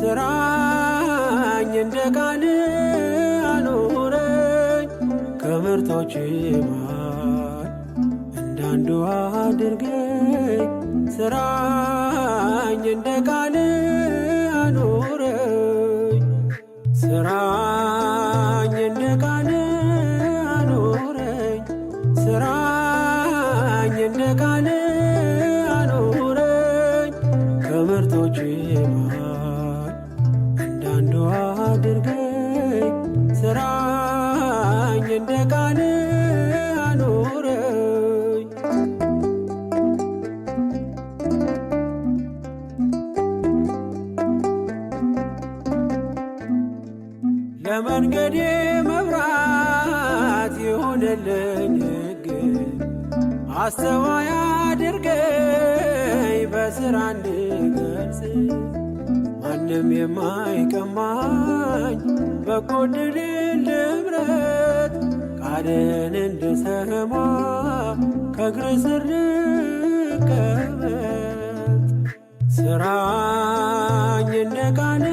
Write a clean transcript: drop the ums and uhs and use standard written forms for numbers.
ስራኝ እንደ ቃል አኑረኝ ከምርቶች መሃል እንዳንዱ አድርገኝ ስራኝ እንደ ቃል አኑረኝ ስራኝ እንደ ቃል አኑረኝ ስራኝ እንደ ቃል አኑረኝ ከምርቶች መሃል እንዳንዱ አድርገኝ ስራኝ እንደ ቃል አኑረኝ ለመንገዴ መብራት የሆነልኝ ሕግ አስተዋይ አድርገኝ በሥራ እንድገልጽ ማንም የማይቀማኝ በጎ ዕድልን ልምረት ቃልን እንድሰማ ከእግር ስር ልቀመጥ ስራኝ እንደ ቃል